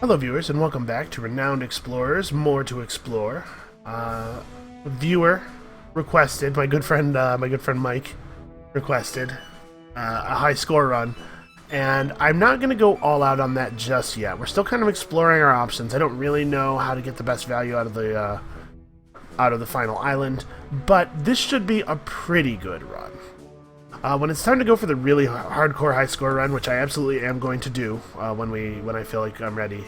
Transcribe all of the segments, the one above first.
Hello viewers and welcome back to Renowned Explorers, More to Explore. Viewer requested, my good friend Mike requested a high score run, and I'm not going to go all out on that just yet. We're still kind of exploring our options. I don't really know how to get the best value out of the final island, but this should be a pretty good run. When it's time to go for the really hardcore high score run, which I absolutely am going to do when I feel like I'm ready,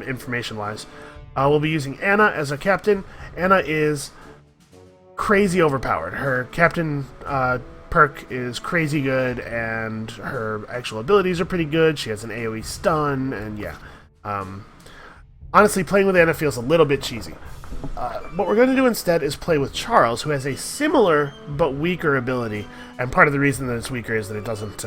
information-wise, we'll be using Anna as a captain. Anna is crazy overpowered. Her captain perk is crazy good, and her actual abilities are pretty good. She has an AoE stun, and yeah. Honestly, playing with Anna feels a little bit cheesy. What we're going to do instead is play with Charles, who has a similar but weaker ability, and part of the reason that it's weaker is that it doesn't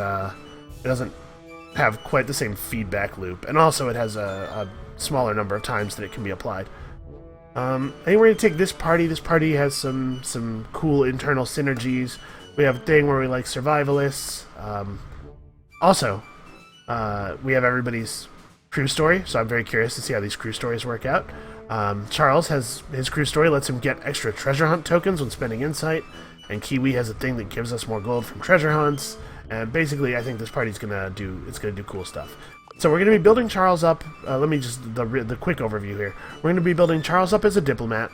have quite the same feedback loop, and also it has a smaller number of times that it can be applied. I think we're going to take this party. This party has some cool internal synergies. We have a thing where we like survivalists. Also, we have everybody's crew story, so I'm very curious to see how these crew stories work out. Charles has his crew story, lets him get extra treasure hunt tokens when spending insight, and Kiwi has a thing that gives us more gold from treasure hunts, and basically I think this party's gonna do cool stuff. So we're gonna be building Charles up. Let me just the quick overview here. We're gonna be building Charles up as a diplomat.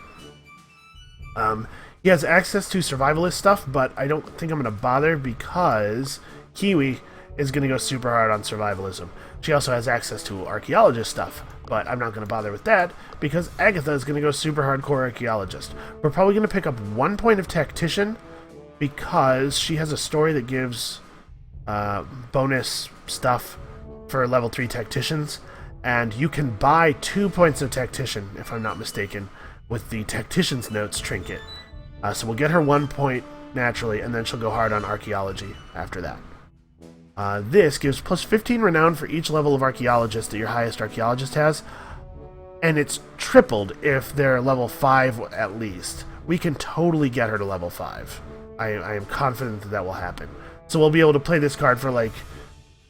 He has access to survivalist stuff, but I don't think I'm gonna bother because Kiwi is gonna go super hard on survivalism. She also has access to archaeologist stuff, but I'm not going to bother with that because Agatha is going to go super hardcore archaeologist. We're probably going to pick up 1 point of tactician because she has a story that gives bonus stuff for level 3 tacticians, and you can buy 2 points of tactician, if I'm not mistaken, with the tactician's notes trinket. So we'll get her 1 point naturally, and then she'll go hard on archaeology after that. This gives plus 15 renown for each level of archaeologist that your highest archaeologist has, and it's tripled if they're level 5 at least. We can totally get her to level 5. I am confident that that will happen. So we'll be able to play this card for like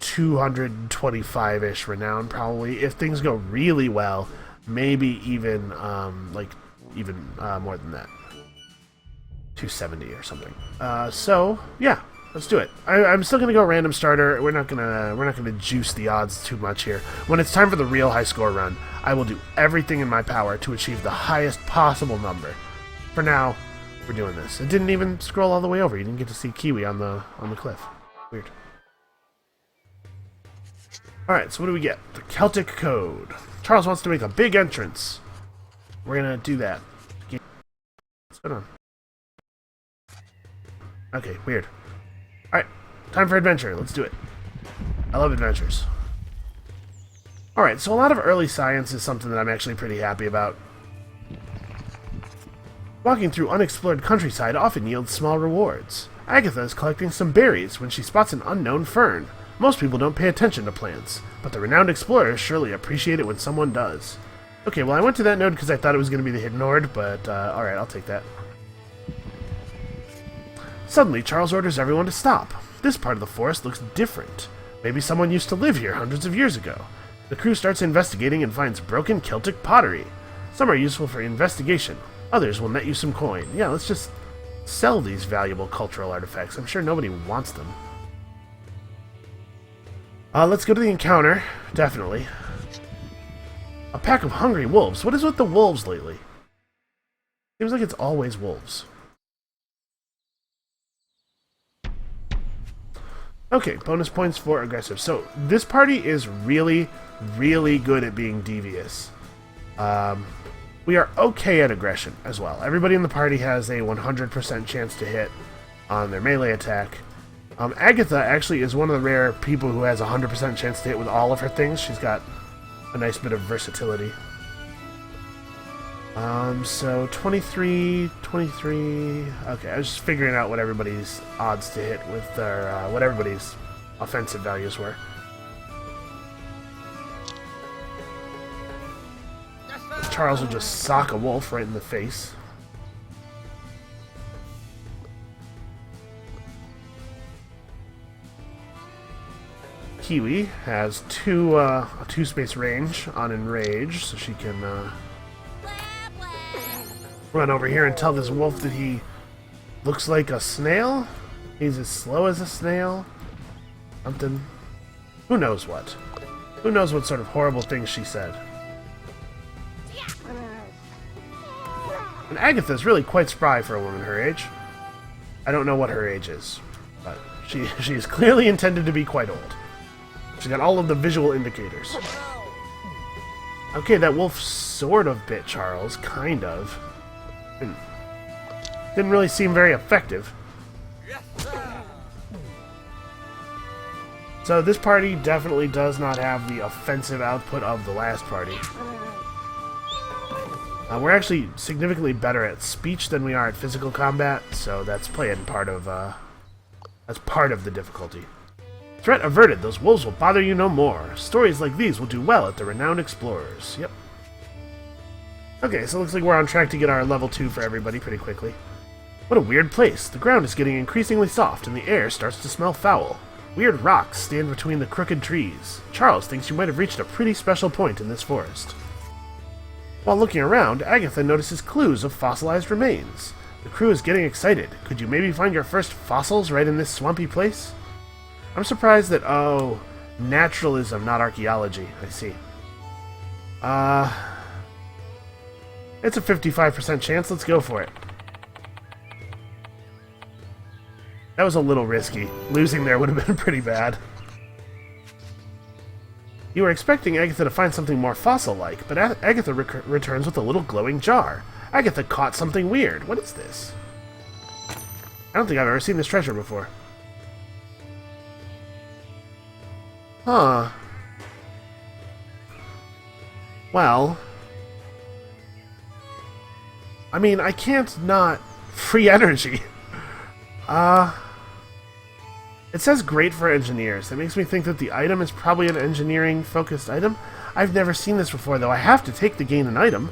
225-ish renown probably. If things go really well, maybe even more than that. 270 or something. So yeah. Let's do it. I'm still gonna go random starter. We're not gonna juice the odds too much here. When it's time for the real high score run, I will do everything in my power to achieve the highest possible number. For now, we're doing this. It didn't even scroll all the way over. You didn't get to see Kiwi on the cliff. Weird. All right. So what do we get? The Celtic Code. Charles wants to make a big entrance. We're gonna do that. What's going on? Okay. Weird. Alright, time for adventure. Let's do it. I love adventures. Alright, so a lot of early science is something that I'm actually pretty happy about. Walking through unexplored countryside often yields small rewards. Agatha is collecting some berries when she spots an unknown fern. Most people don't pay attention to plants, but the renowned explorers surely appreciate it when someone does. Okay, well I went to that node because I thought it was going to be the hidden node, but alright, I'll take that. Suddenly, Charles orders everyone to stop. This part of the forest looks different. Maybe someone used to live here hundreds of years ago. The crew starts investigating and finds broken Celtic pottery. Some are useful for investigation. Others will net you some coin. Yeah, let's just sell these valuable cultural artifacts. I'm sure nobody wants them. Let's go to the encounter. Definitely. A pack of hungry wolves. What is with the wolves lately? Seems like it's always wolves. Okay, bonus points for aggressive. So, this party is really, really good at being devious. We are okay at aggression as well. Everybody in the party has a 100% chance to hit on their melee attack. Agatha actually is one of the rare people who has a 100% chance to hit with all of her things. She's got a nice bit of versatility. So 23... Okay, I was just figuring out what everybody's odds to hit with their, what everybody's offensive values were. Charles will just sock a wolf right in the face. Kiwi has a 2-space range on Enrage, so she can run over here and tell this wolf that he looks like a snail. He's as slow as a snail. Something. Who knows what? Who knows what sort of horrible things she said? And Agatha's really quite spry for a woman her age. I don't know what her age is, but she is clearly intended to be quite old. She's got all of the visual indicators. Okay, that wolf sort of bit Charles, kind of. Didn't really seem very effective. So this party definitely does not have the offensive output of the last party. We're actually significantly better at speech than we are at physical combat, so that's playing part of the difficulty. Threat averted. Those wolves will bother you no more. Stories like these will do well at the Renowned Explorers. Yep. Okay, so it looks like we're on track to get our level 2 for everybody pretty quickly. What a weird place. The ground is getting increasingly soft, and the air starts to smell foul. Weird rocks stand between the crooked trees. Charles thinks you might have reached a pretty special point in this forest. While looking around, Agatha notices clues of fossilized remains. The crew is getting excited. Could you maybe find your first fossils right in this swampy place? I'm surprised that, oh, naturalism, not archaeology. I see. It's a 55% chance. Let's go for it. That was a little risky. Losing there would have been pretty bad. You were expecting Agatha to find something more fossil-like, but Agatha returns with a little glowing jar. Agatha caught something weird. What is this? I don't think I've ever seen this treasure before. Huh. Well. I mean, I can't not... Free energy. It says great for engineers. That makes me think that the item is probably an engineering-focused item. I've never seen this before, though. I have to take the gain an item.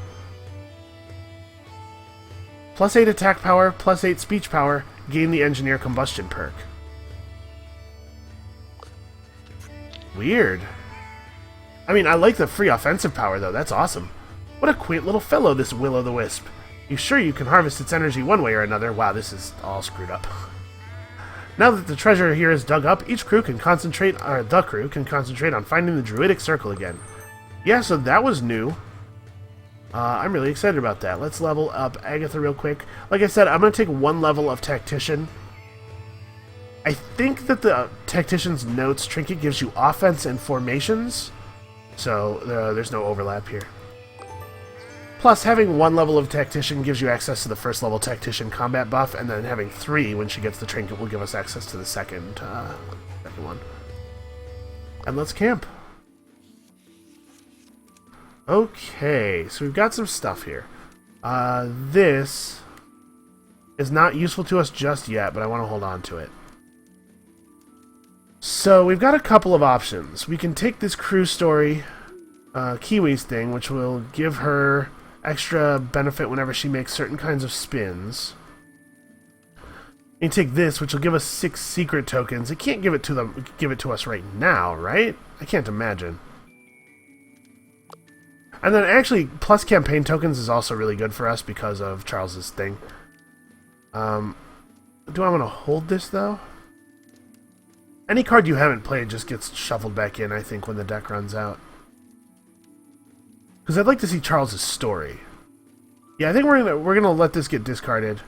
Plus 8 attack power, plus 8 speech power, gain the engineer combustion perk. Weird. I mean, I like the free offensive power, though. That's awesome. What a quaint little fellow, this Will-o'-the-Wisp. You sure you can harvest its energy one way or another? Wow, this is all screwed up. Now that the treasure here is dug up, each crew can concentrate, or the crew can concentrate on finding the Druidic Circle again. Yeah, so that was new. I'm really excited about that. Let's level up Agatha real quick. Like I said, I'm going to take 1 level of Tactician. I think that the Tactician's Notes trinket gives you offense and formations, so there's no overlap here. Plus, having 1 level of Tactician gives you access to the first level Tactician combat buff, and then having 3 when she gets the trinket will give us access to the second one. And let's camp. Okay, so we've got some stuff here. This is not useful to us just yet, but I want to hold on to it. So we've got a couple of options. We can take this crew story, Kiwi's thing, which will give her extra benefit whenever she makes certain kinds of spins. You can take this, which will give us 6 secret tokens. It can't give it to us right now, right? I can't imagine. And then actually, plus campaign tokens is also really good for us because of Charles's thing. Do I want to hold this though? Any card you haven't played just gets shuffled back in, I think, when the deck runs out. Because I'd like to see Charles's story. Yeah, I think we're gonna let this get discarded.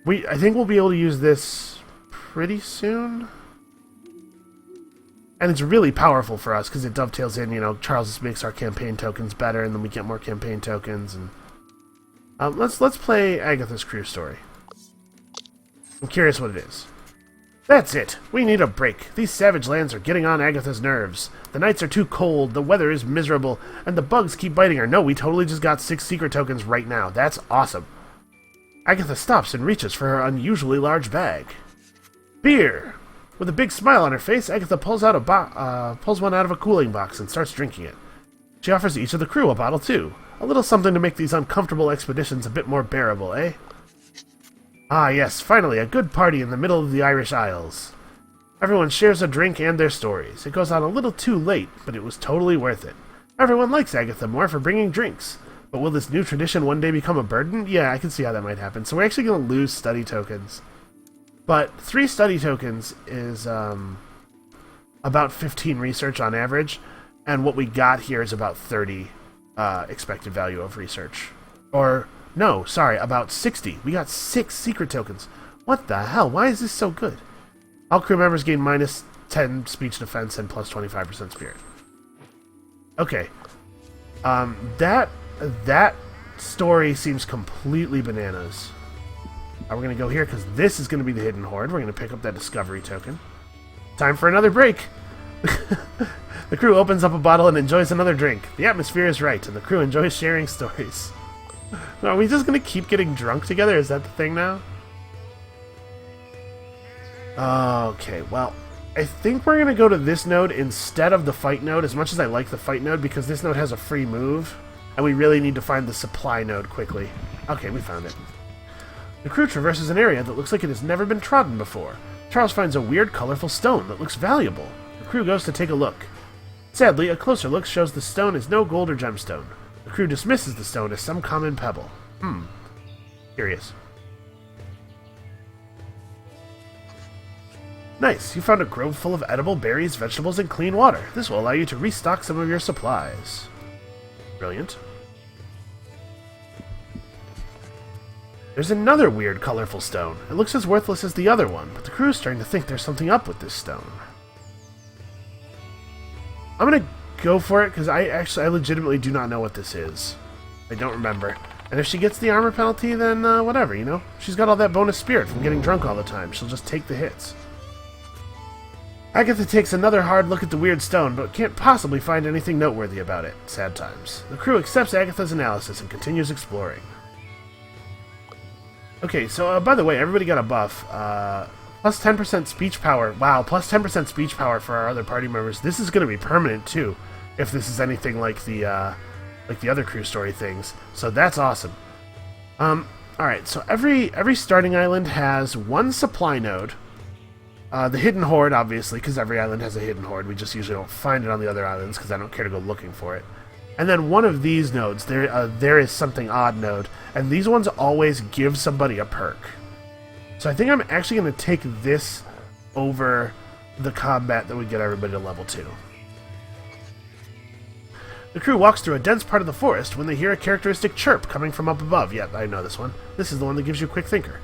I think we'll be able to use this pretty soon. And it's really powerful for us because it dovetails in, you know, Charles makes our campaign tokens better, and then we get more campaign tokens. And let's play Agatha's crew story. I'm curious what it is. That's it. We need a break. These savage lands are getting on Agatha's nerves. The nights are too cold, the weather is miserable, and the bugs keep biting her. No, we totally just got 6 secret tokens right now. That's awesome. Agatha stops and reaches for her unusually large bag. Beer! With a big smile on her face, Agatha pulls one out of a cooling box and starts drinking it. She offers each of the crew a bottle too. A little something to make these uncomfortable expeditions a bit more bearable, eh? Ah, yes, finally, a good party in the middle of the Irish Isles. Everyone shares a drink and their stories. It goes on a little too late, but it was totally worth it. Everyone likes Agatha more for bringing drinks. But will this new tradition one day become a burden? Yeah, I can see how that might happen. So we're actually going to lose study tokens. But 3 study tokens is about 15 research on average. And what we got here is about 30 expected value of research. Or, no, sorry, about 60. We got 6 secret tokens. What the hell? Why is this so good? All crew members gain minus 10 speech defense and plus 25% spirit. Okay. That story seems completely bananas. We're going to go here because this is going to be the hidden hoard. We're going to pick up that discovery token. Time for another break. The crew opens up a bottle and enjoys another drink. The atmosphere is right, and the crew enjoys sharing stories. Are we just going to keep getting drunk together? Is that the thing now? Okay, well, I think we're going to go to this node instead of the fight node, as much as I like the fight node, because this node has a free move, and we really need to find the supply node quickly. Okay, we found it. The crew traverses an area that looks like it has never been trodden before. Charles finds a weird, colorful stone that looks valuable. The crew goes to take a look. Sadly, a closer look shows the stone is no gold or gemstone. The crew dismisses the stone as some common pebble. Curious. Nice, you found a grove full of edible berries, vegetables, and clean water. This will allow you to restock some of your supplies. Brilliant. There's another weird, colorful stone. It looks as worthless as the other one, but the crew is starting to think there's something up with this stone. I'm gonna go for it, because I legitimately do not know what this is. I don't remember. And if she gets the armor penalty, then whatever, you know? She's got all that bonus spirit from getting drunk all the time. She'll just take the hits. Agatha takes another hard look at the weird stone, but can't possibly find anything noteworthy about it. Sad times. The crew accepts Agatha's analysis and continues exploring. Okay, so by the way, everybody got a buff. Plus 10% speech power. Wow, plus 10% speech power for our other party members. This is going to be permanent, too, if this is anything like the other crew story things. So that's awesome. Alright, so every starting island has one supply node. The hidden hoard, obviously, because every island has a hidden hoard. We just usually don't find it on the other islands because I don't care to go looking for it. And then one of these nodes, there is something odd node, and these ones always give somebody a perk. So I think I'm actually going to take this over the combat that would get everybody to level 2. The crew walks through a dense part of the forest when they hear a characteristic chirp coming from up above. Yep, I know this one. This is the one that gives you Quick Thinker.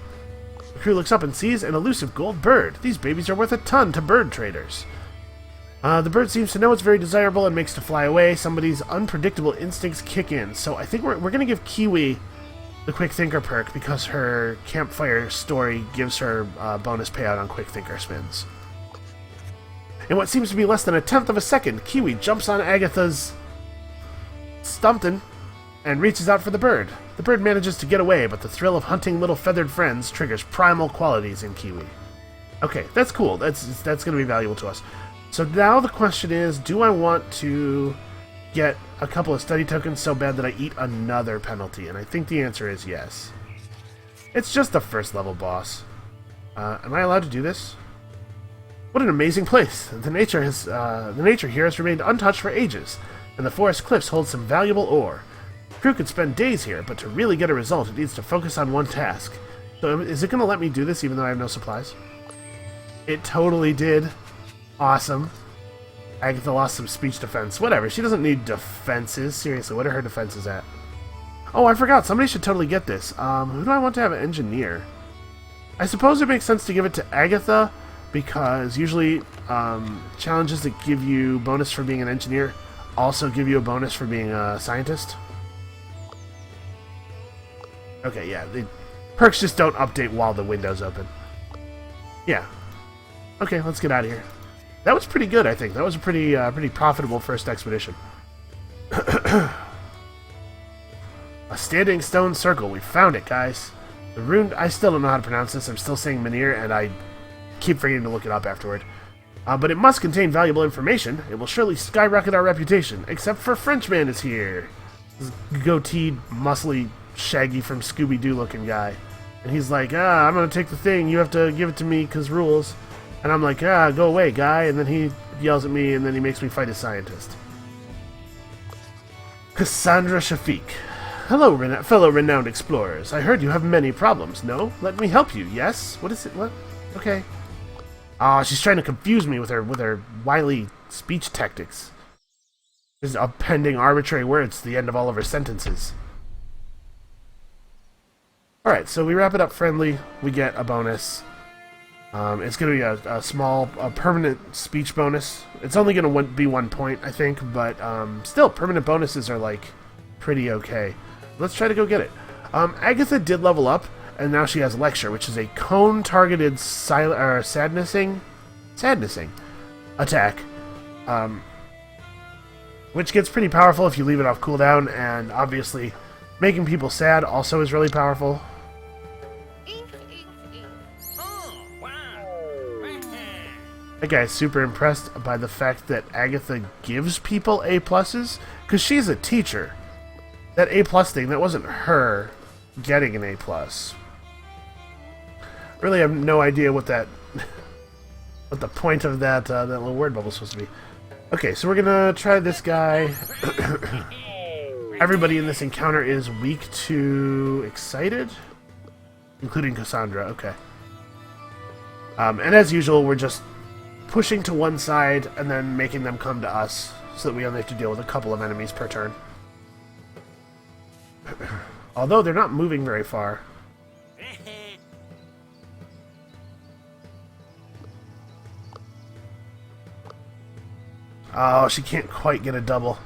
The crew looks up and sees an elusive gold bird. These babies are worth a ton to bird traders. The bird seems to know it's very desirable and makes to fly away. Somebody's unpredictable instincts kick in. So I think we're going to give Kiwi the Quick Thinker perk because her campfire story gives her bonus payout on Quick Thinker spins. In what seems to be less than a tenth of a second, Kiwi jumps on Agatha's Stumpton and reaches out for the bird. The bird manages to get away, but the thrill of hunting little feathered friends triggers primal qualities in Kiwi. Okay, that's cool. That's going to be valuable to us. So now the question is, do I want to get a couple of study tokens so bad that I eat another penalty? And I think the answer is yes. It's just the first level boss. Am I allowed to do this? What an amazing place! The nature here has remained untouched for ages, and the forest cliffs hold some valuable ore. The crew could spend days here, but to really get a result, it needs to focus on one task. So is it going to let me do this even though I have no supplies? It totally did. Awesome. Agatha lost some speech defense. Whatever, she doesn't need defenses. Seriously, what are her defenses at? Oh, I forgot. Somebody should totally get this. Who do I want to have an engineer? I suppose it makes sense to give it to Agatha, because usually challenges that give you bonus for being an engineer also give you a bonus for being a scientist. Okay, yeah, the perks just don't update while the window's open. Yeah. Okay, let's get out of here. That was pretty good, I think. That was a pretty profitable first expedition. A standing stone circle. We found it, guys. The rune... I still don't know how to pronounce this. I'm still saying Menhir, and I keep forgetting to look it up afterward. But it must contain valuable information. It will surely skyrocket our reputation. Except for Frenchman is here. This goateed, muscly, Shaggy from Scooby-Doo looking guy. And he's like, I'm going to take the thing. You have to give it to me because rules. And I'm like, ah, go away, guy. And then he yells at me, and then he makes me fight a scientist. Cassandra Shafiq. Hello, fellow renowned explorers. I heard you have many problems, no? Let me help you, yes? What is it? What? Okay. Ah, she's trying to confuse me with her wily speech tactics. Just appending arbitrary words to the end of all of her sentences. Alright, so we wrap it up friendly. We get a bonus. It's going to be a small, permanent speech bonus. It's only going to be 1 point, I think, but still, permanent bonuses are, like, pretty okay. Let's try to go get it. Agatha did level up, and now she has Lecture, which is a cone-targeted sadnessing attack. Which gets pretty powerful if you leave it off cooldown, and obviously, making people sad also is really powerful. That guy's super impressed by the fact that Agatha gives people A+, because she's a teacher. That A+ thing, that wasn't her getting an A+. Really have no idea what that... what the point of that, that little word bubble is supposed to be. Okay, so we're gonna try this guy. Everybody in this encounter is weak to excited? Including Cassandra, okay. And as usual, we're just pushing to one side and then making them come to us so that we only have to deal with a couple of enemies per turn. Although they're not moving very far. Oh, she can't quite get a double.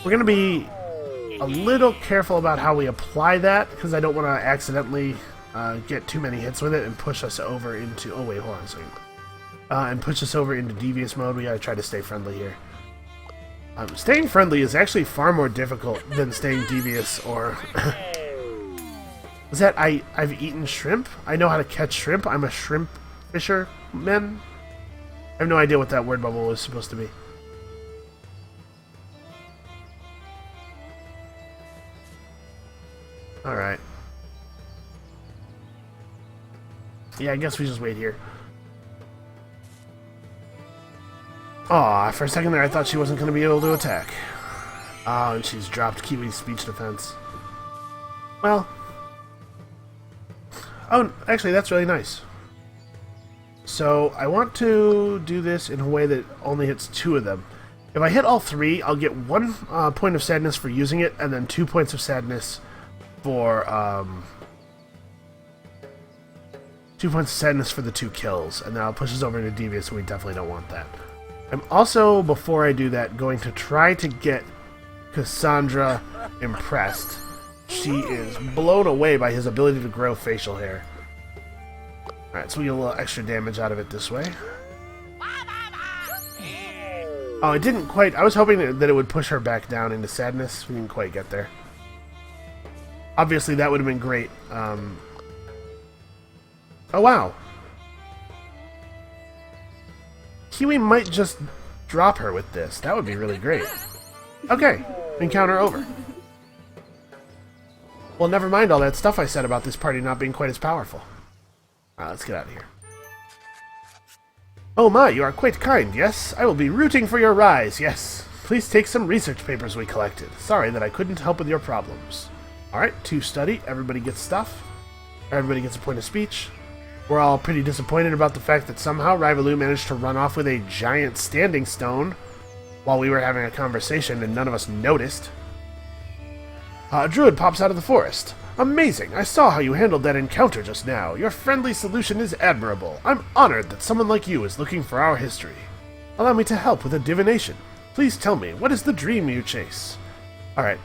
We're going to be a little careful about how we apply that, because I don't want to accidentally get too many hits with it and push us over into... Oh, wait, hold on a second. And push us over into devious mode. We got to try to stay friendly here. Staying friendly is actually far more difficult than staying devious or... Was that I've eaten shrimp? I know how to catch shrimp. I'm a shrimp fisherman. I have no idea what that word bubble was supposed to be. Alright. Yeah, I guess we just wait here. Aw, for a second there I thought she wasn't going to be able to attack. Oh, and she's dropped Kiwi's speech defense. Well. Oh, actually, that's really nice. So, I want to do this in a way that only hits 2 of them. If I hit all 3, I'll get 1 point of sadness for using it, and then 2 points of sadness for, 2 points of sadness for the 2 kills. And now it pushes over into devious, so we definitely don't want that. I'm also, before I do that, going to try to get Cassandra impressed. She is blown away by his ability to grow facial hair. Alright, so we get a little extra damage out of it this way. Oh, it didn't quite... I was hoping that it would push her back down into sadness. We didn't quite get there. Obviously, that would have been great. Oh, wow. Kiwi might just drop her with this. That would be really great. Okay, encounter over. Well, never mind all that stuff I said about this party not being quite as powerful. Let's get out of here. Oh my, you are quite kind, yes? I will be rooting for your rise, yes. Please take some research papers we collected. Sorry that I couldn't help with your problems. Alright, 2 study. Everybody gets stuff. Everybody gets a point of speech. We're all pretty disappointed about the fact that somehow Rivaloo managed to run off with a giant standing stone while we were having a conversation and none of us noticed. A druid pops out of the forest. Amazing! I saw how you handled that encounter just now. Your friendly solution is admirable. I'm honored that someone like you is looking for our history. Allow me to help with a divination. Please tell me, what is the dream you chase? Alright,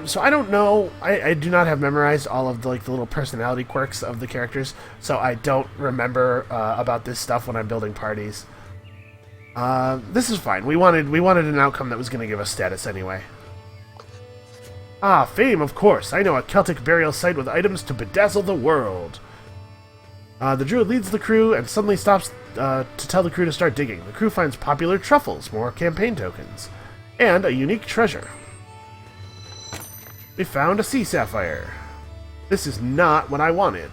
so I don't know. I do not have memorized all of the, the little personality quirks of the characters, so I don't remember about this stuff when I'm building parties. This is fine. We wanted an outcome that was going to give us status anyway. Ah, fame, of course. I know a Celtic burial site with items to bedazzle the world. The druid leads the crew and suddenly stops to tell the crew to start digging. The crew finds popular truffles, more campaign tokens, and a unique treasure. We found a sea sapphire. This is not what I wanted.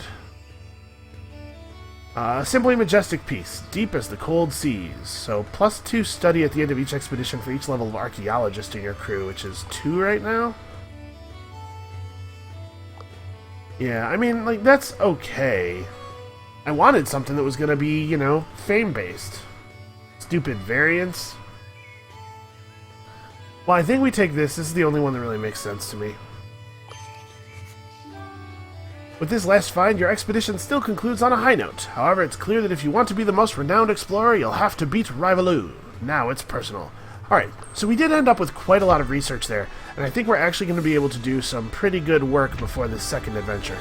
Simply majestic piece, deep as the cold seas. So +2 study at the end of each expedition for each level of archaeologist in your crew, which is 2 right now. Yeah, I mean, like, that's okay. I wanted something that was going to be, you know, fame-based. Stupid variants. Well, I think we take this. This is the only one that really makes sense to me. With this last find, your expedition still concludes on a high note. However, it's clear that if you want to be the most renowned explorer, you'll have to beat Rivaloo. Now it's personal. Alright, so we did end up with quite a lot of research there, and I think we're actually going to be able to do some pretty good work before this second adventure.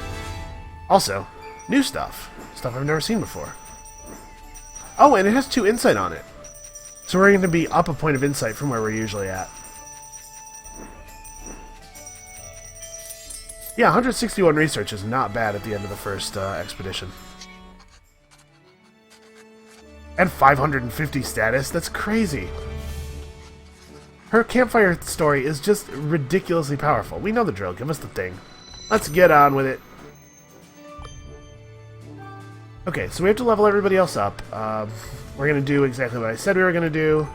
Also, new stuff. Stuff I've never seen before. Oh, and it has 2 insight on it. So we're going to be up a point of insight from where we're usually at. Yeah, 161 research is not bad at the end of the first expedition. And 550 status, that's crazy. Her campfire story is just ridiculously powerful. We know the drill, give us the thing. Let's get on with it. Okay, so we have to level everybody else up. We're going to do exactly what I said we were going to do.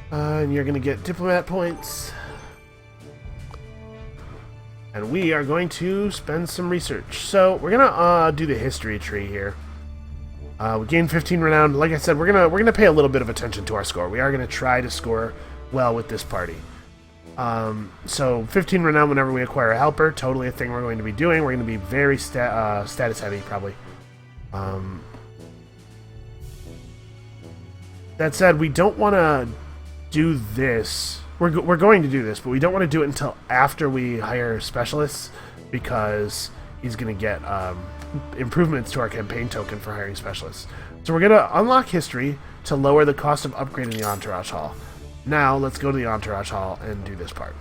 And you're going to get diplomat points. And we are going to spend some research. So we're gonna do the history tree here. We gained 15 renown. Like I said, we're gonna pay a little bit of attention to our score. We are gonna try to score well with this party. So 15 renown whenever we acquire a helper. Totally a thing we're going to be doing. We're going to be very status heavy probably. That said, we don't want to do this. We're going to do this, but we don't want to do it until after we hire specialists, because he's going to get improvements to our campaign token for hiring specialists. So we're going to unlock history to lower the cost of upgrading the Entourage Hall. Now, let's go to the Entourage Hall and do this part.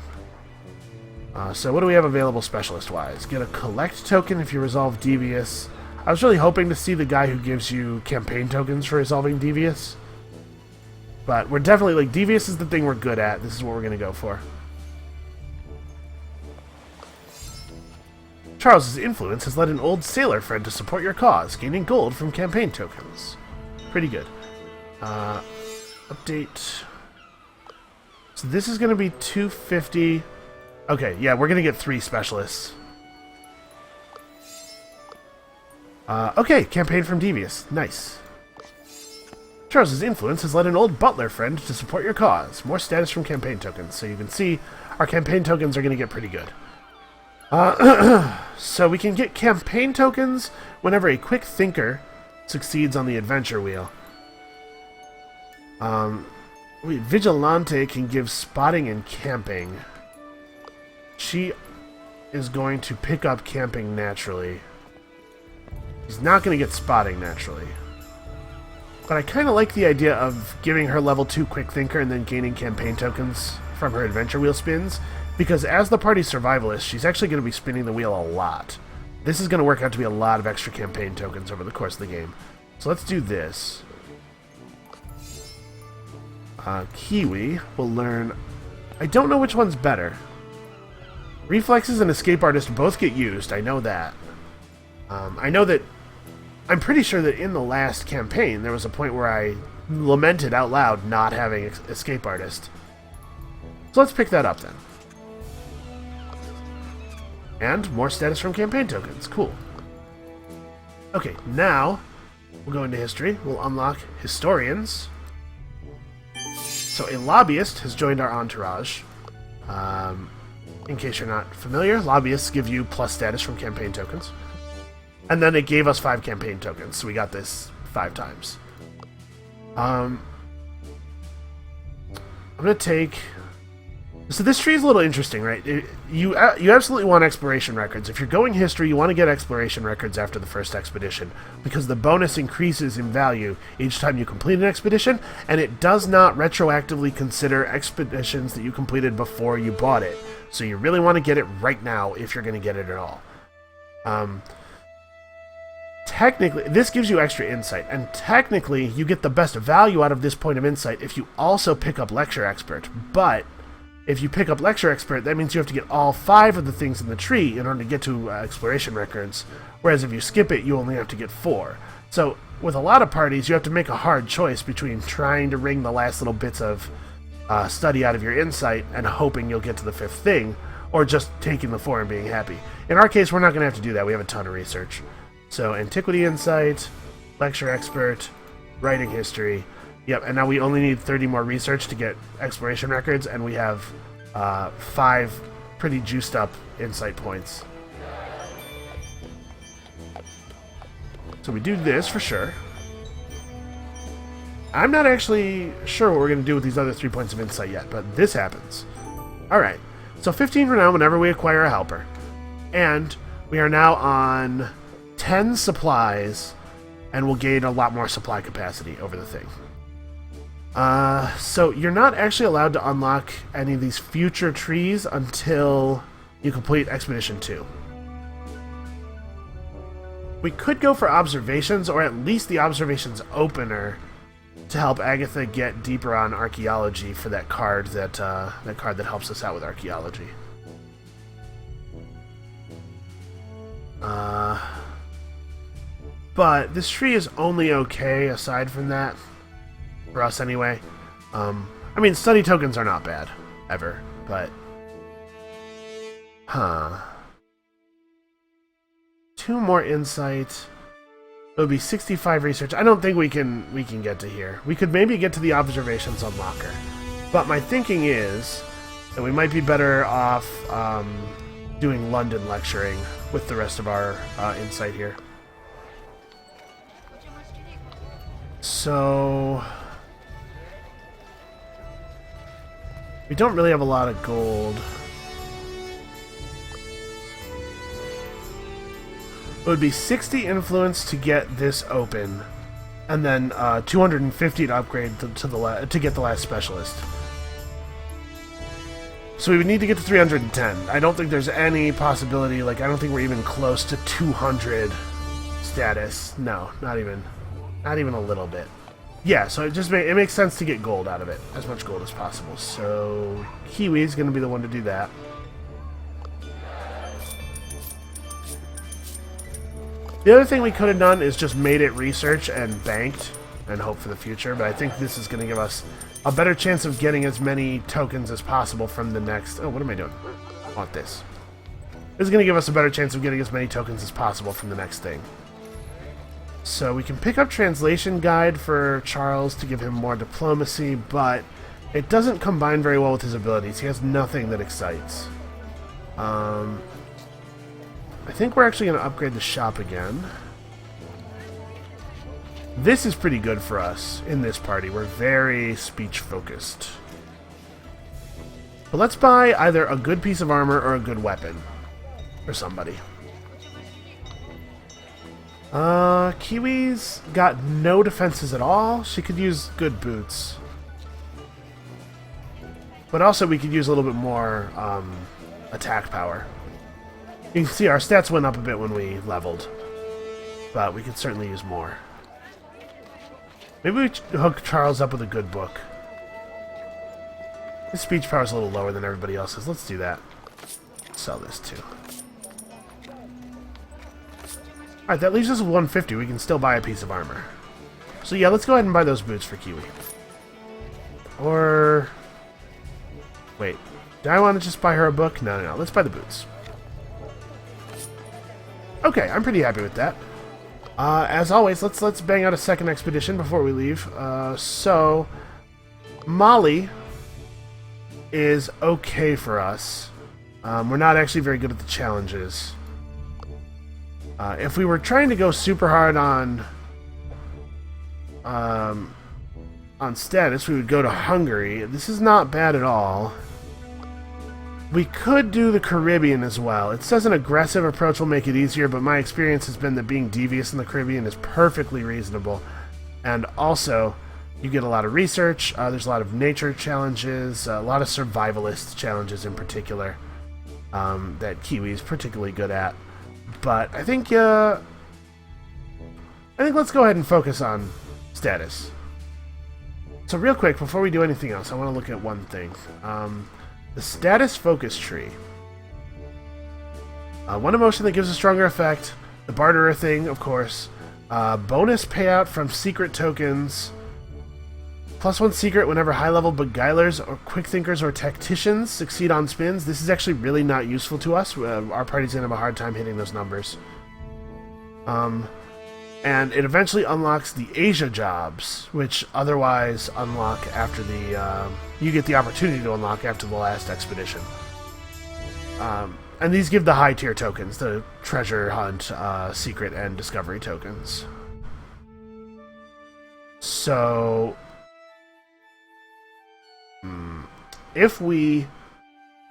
So what do we have available specialist-wise? Get a collect token if you resolve Devious. I was really hoping to see the guy who gives you campaign tokens for resolving Devious. But we're definitely, like, Devious is the thing we're good at. This is what we're going to go for. Charles's influence has led an old sailor friend to support your cause, gaining gold from campaign tokens. Pretty good. Update. So this is going to be 250. Okay, yeah, we're going to get 3 specialists. Okay, campaign from Devious. Nice. Charles's influence has led an old butler friend to support your cause. More status from campaign tokens. So you can see our campaign tokens are going to get pretty good. So we can get campaign tokens whenever a quick thinker succeeds on the adventure wheel. Vigilante can give spotting and camping. She is going to pick up camping naturally. She's not going to get spotting naturally. But I kind of like the idea of giving her level 2 quick thinker and then gaining campaign tokens from her adventure wheel spins, because as the party's survivalist, she's actually going to be spinning the wheel a lot. This is going to work out to be a lot of extra campaign tokens over the course of the game. So let's do this. Kiwi will learn... I don't know which one's better. Reflexes and Escape Artist both get used, I know that. I know that... I'm pretty sure that in the last campaign, there was a point where I lamented out loud not having Escape Artist. So let's pick that up then. And more status from campaign tokens. Cool. Okay, now we'll go into history. We'll unlock Historians. So a lobbyist has joined our entourage. In case you're not familiar, lobbyists give you plus status from campaign tokens. And then it gave us 5 campaign tokens, so we got this 5 times. I'm going to take... So this tree is a little interesting, right? You absolutely want exploration records. If you're going history, you want to get exploration records after the first expedition, because the bonus increases in value each time you complete an expedition, and it does not retroactively consider expeditions that you completed before you bought it. So you really want to get it right now if you're going to get it at all. Technically, this gives you extra insight, and technically, you get the best value out of this point of insight if you also pick up Lecture Expert, but If you pick up Lecture Expert, that means you have to get all 5 of the things in the tree in order to get to exploration records, whereas if you skip it, you only have to get 4. So with a lot of parties, you have to make a hard choice between trying to wring the last little bits of study out of your insight and hoping you'll get to the 5th thing, or just taking the 4 and being happy. In our case, we're not going to have to do that. We have a ton of research. So Antiquity Insight, Lecture Expert, Writing History. Yep, and now we only need 30 more research to get exploration records, and we have 5 pretty juiced up insight points. So we do this for sure. I'm not actually sure what we're going to do with these other 3 points of insight yet, but this happens. Alright, so 15 for now whenever we acquire a helper. And we are now on 10 supplies, and we'll gain a lot more supply capacity over the thing. So you're not actually allowed to unlock any of these future trees until you complete Expedition 2. We could go for observations, or at least the observations opener, to help Agatha get deeper on archaeology for that card that helps us out with archaeology. But this tree is only okay aside from that. For us anyway. I mean, study tokens are not bad, ever, but... 2 more insight. It would be 65 research. I don't think we can get to here. We could maybe get to the observations on Locker. But my thinking is that we might be better off doing London lecturing with the rest of our insight here. So... we don't really have a lot of gold. It would be 60 influence to get this open, and then 250 to upgrade to get the last specialist. So we would need to get to 310. I don't think there's any possibility, like, I don't think we're even close to 200 status. No, not even a little bit. Yeah, so it makes sense to get gold out of it, as much gold as possible. So Kiwi's going to be the one to do that. The other thing we could have done is just made it research and banked and hope for the future, but I think this is going to give us a better chance of getting as many tokens as possible from the next... oh, what am I doing? I want this. This is going to give us a better chance of getting as many tokens as possible from the next thing. So we can pick up Translation Guide for Charles to give him more diplomacy, but it doesn't combine very well with his abilities. He has nothing that excites. I think we're actually going to upgrade the shop again. This is pretty good for us in this party. We're very speech-focused. But let's buy either a good piece of armor or a good weapon for somebody. Kiwi's got no defenses at all. She could use good boots. But also we could use a little bit more attack power. You can see our stats went up a bit when we leveled. But we could certainly use more. Maybe we hook Charles up with a good book. His speech power is a little lower than everybody else's. Let's do that. Sell this too. Alright, that leaves us with 150. We can still buy a piece of armor. So yeah, let's go ahead and buy those boots for Kiwi. Or... wait. Do I want to just buy her a book? No, no, no. Let's buy the boots. Okay, I'm pretty happy with that. As always, let's bang out a second expedition before we leave. So... Molly is okay for us. We're not actually very good at the challenges. If we were trying to go super hard on status, we would go to Hungary. This is not bad at all. We could do the Caribbean as well. It says an aggressive approach will make it easier, but my experience has been that being devious in the Caribbean is perfectly reasonable. And also, you get a lot of research, there's a lot of nature challenges, a lot of survivalist challenges in particular, that Kiwi is particularly good at. But I think let's go ahead and focus on status. So real quick, before we do anything else, I want to look at one thing. The status focus tree. One emotion that gives a stronger effect. The barterer thing, of course. Bonus payout from secret tokens. +1 secret whenever high-level beguilers or quick thinkers or tacticians succeed on spins. This is actually really not useful to us. Our party's going to have a hard time hitting those numbers. And it eventually unlocks the Asia jobs, which otherwise unlock after the... you get the opportunity to unlock after the last expedition. And these give the high-tier tokens, the treasure hunt, secret, and discovery tokens. So... if we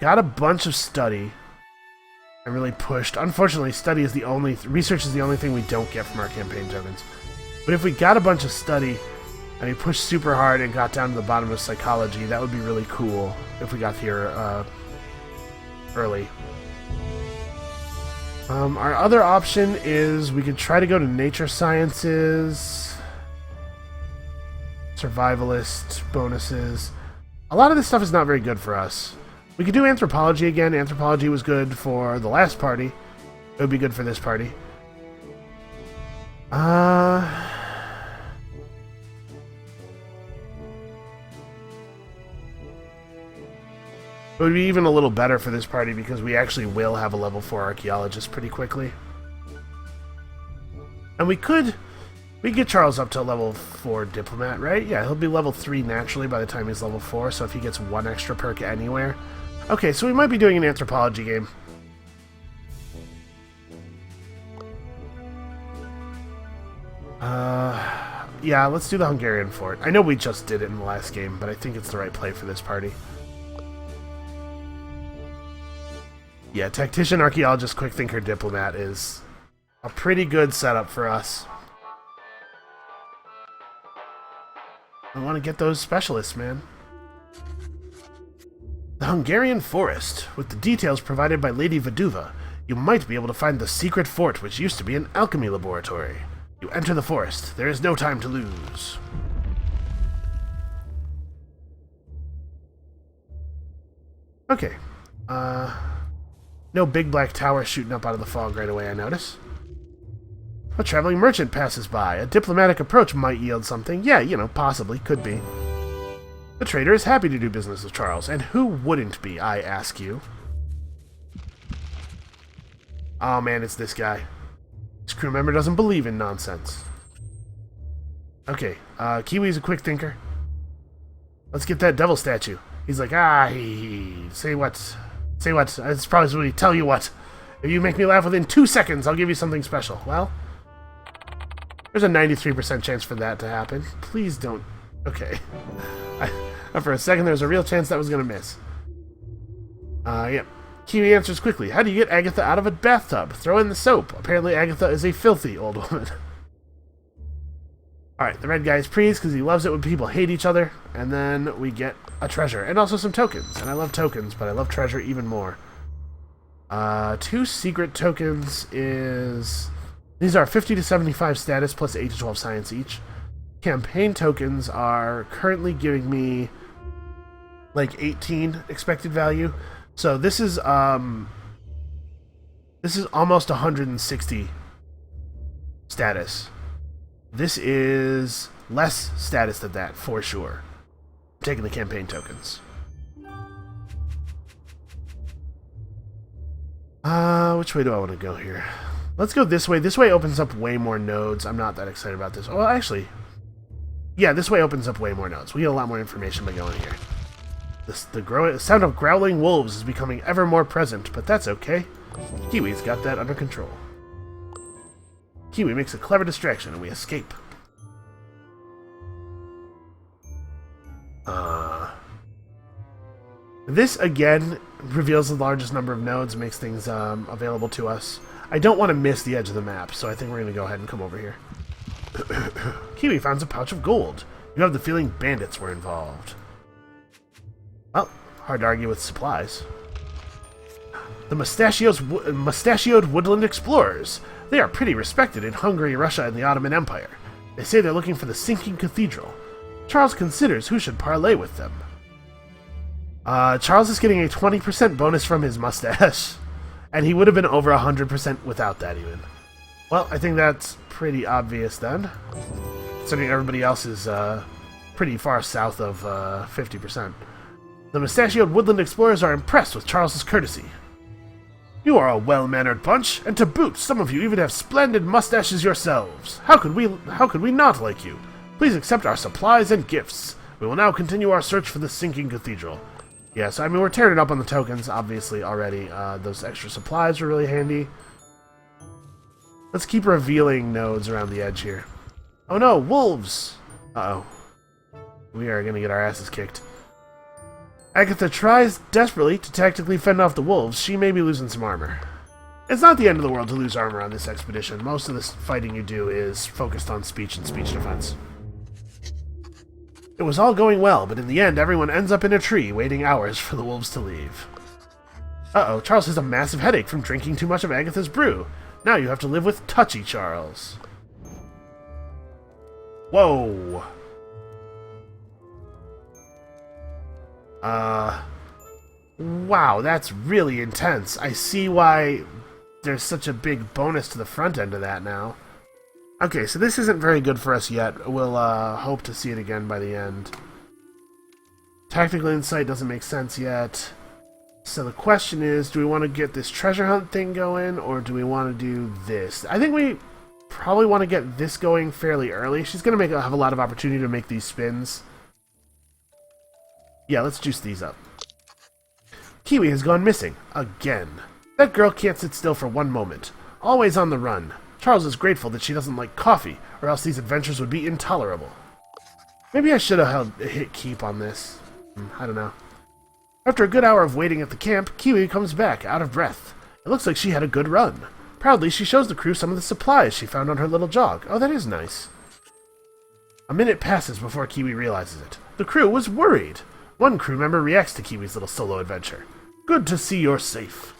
got a bunch of study and really pushed... Unfortunately, study is the only... research is the only thing we don't get from our campaign tokens. But if we got a bunch of study and we pushed super hard and got down to the bottom of psychology, that would be really cool if we got here early. Our other option is we could try to go to nature sciences, survivalist bonuses. A lot of this stuff is not very good for us. We could do anthropology again. Anthropology was good for the last party. It would be good for this party. It would be even a little better for this party because we actually will have a level 4 archaeologist pretty quickly. And we get Charles up to level 4 diplomat, right? Yeah, he'll be level 3 naturally by the time he's level 4, so if he gets 1 extra perk anywhere. Okay, so we might be doing an anthropology game. Yeah, let's do the Hungarian fort. I know we just did it in the last game, but I think it's the right play for this party. Yeah, Tactician, Archaeologist, Quick Thinker, Diplomat is a pretty good setup for us. I want to get those specialists, man. The Hungarian Forest. With the details provided by Lady Vaduva, you might be able to find the secret fort which used to be an alchemy laboratory. You enter the forest. There is no time to lose. Okay. No big black tower shooting up out of the fog right away, I notice. A traveling merchant passes by. A diplomatic approach might yield something. Yeah, you know, possibly. Could be. The trader is happy to do business with Charles. And who wouldn't be, I ask you? Oh man, it's this guy. This crew member doesn't believe in nonsense. Okay, Kiwi's a quick thinker. Let's get that devil statue. He's like, say what? Say what? It's probably tell you what. If you make me laugh within 2 seconds, I'll give you something special. Well, there's a 93% chance for that to happen. Please don't. Okay. For a second, there was a real chance that was going to miss. Yep. Kiwi answers quickly. How do you get Agatha out of a bathtub? Throw in the soap. Apparently, Agatha is a filthy old woman. Alright, the red guy is pleased because he loves it when people hate each other. And then we get a treasure. And also some tokens. And I love tokens, but I love treasure even more. 2 secret tokens is... These are 50 to 75 status plus 8 to 12 science each. Campaign tokens are currently giving me like 18 expected value. So this is almost 160 status. This is less status than that, for sure. I'm taking the campaign tokens. Which way do I want to go here? Let's go this way. This way opens up way more nodes. I'm not that excited about this. Well, actually, yeah, this way opens up way more nodes. We get a lot more information by going here. The sound of growling wolves is becoming ever more present, but that's okay. Kiwi's got that under control. Kiwi makes a clever distraction, and we escape. This, again, reveals the largest number of nodes, makes things available to us. I don't want to miss the edge of the map, so I think we're going to go ahead and come over here. Kiwi finds a pouch of gold. You have the feeling bandits were involved. Well, hard to argue with supplies. The mustachioed woodland explorers. They are pretty respected in Hungary, Russia, and the Ottoman Empire. They say they're looking for the sinking cathedral. Charles considers who should parley with them. Charles is getting a 20% bonus from his mustache. And he would have been over 100% without that even. Well, I think that's pretty obvious then. Considering everybody else is pretty far south of 50%. The mustachioed woodland explorers are impressed with Charles's courtesy. You are a well-mannered bunch, and to boot, some of you even have splendid mustaches yourselves. How could we not like you? Please accept our supplies and gifts. We will now continue our search for the sinking cathedral. Yes, I mean, we're tearing it up on the tokens, obviously, already. Those extra supplies are really handy. Let's keep revealing nodes around the edge here. Oh no, wolves! Uh-oh. We are gonna get our asses kicked. Agatha tries desperately to tactically fend off the wolves. She may be losing some armor. It's not the end of the world to lose armor on this expedition. Most of this fighting you do is focused on speech and speech defense. It was all going well, but in the end, everyone ends up in a tree, waiting hours for the wolves to leave. Uh-oh, Charles has a massive headache from drinking too much of Agatha's brew. Now you have to live with Touchy Charles. Whoa! Wow, that's really intense. I see why there's such a big bonus to the front end of that now. Okay, so this isn't very good for us yet. We'll hope to see it again by the end. Tactical insight doesn't make sense yet. So the question is, do we want to get this treasure hunt thing going, or do we want to do this? I think we probably want to get this going fairly early. She's going to have a lot of opportunity to make these spins. Yeah, let's juice these up. Kiwi has gone missing. Again. That girl can't sit still for one moment. Always on the run. Charles is grateful that she doesn't like coffee, or else these adventures would be intolerable. Maybe I should have hit keep on this. I don't know. After a good hour of waiting at the camp, Kiwi comes back, out of breath. It looks like she had a good run. Proudly, she shows the crew some of the supplies she found on her little jog. Oh, that is nice. A minute passes before Kiwi realizes it. The crew was worried. One crew member reacts to Kiwi's little solo adventure. Good to see you're safe.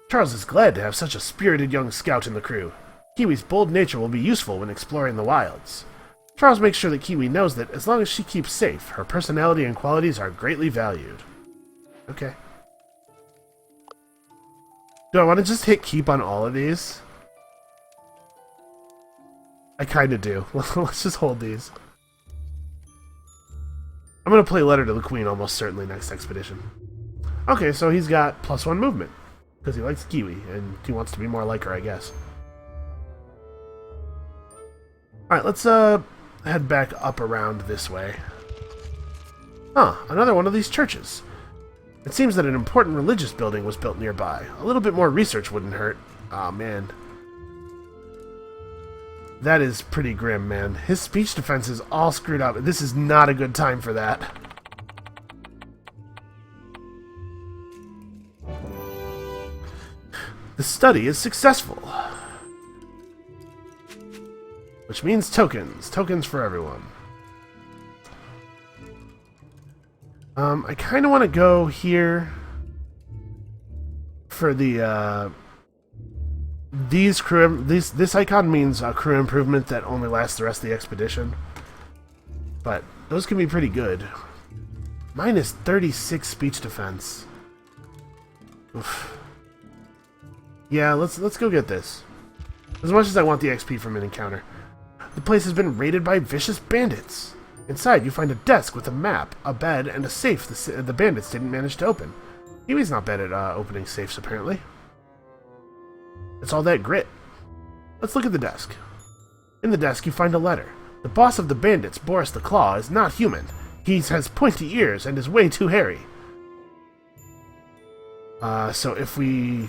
Charles is glad to have such a spirited young scout in the crew. Kiwi's bold nature will be useful when exploring the wilds. Charles makes sure that Kiwi knows that as long as she keeps safe, her personality and qualities are greatly valued. Okay. Do I want to just hit keep on all of these? I kind of do. Let's just hold these. I'm going to play Letter to the Queen almost certainly next expedition. Okay, so he's got +1 movement. Because he likes Kiwi, and he wants to be more like her, I guess. Alright, let's head back up around this way. Huh, another one of these churches. It seems that an important religious building was built nearby. A little bit more research wouldn't hurt. Aw, man. That is pretty grim, man. His speech defense is all screwed up. This is not a good time for that. The study is successful. Which means tokens. Tokens for everyone. I kind of want to go here for the this icon means a crew improvement that only lasts the rest of the expedition. But those can be pretty good. Mine is 36 speech defense. Oof. Yeah, let's go get this. As much as I want the XP from an encounter. The place has been raided by vicious bandits. Inside, you find a desk with a map, a bed, and a safe the bandits didn't manage to open. Kiwi's not bad at opening safes, apparently. It's all that grit. Let's look at the desk. In the desk, you find a letter. The boss of the bandits, Boris the Claw, is not human. He has pointy ears and is way too hairy. So if we...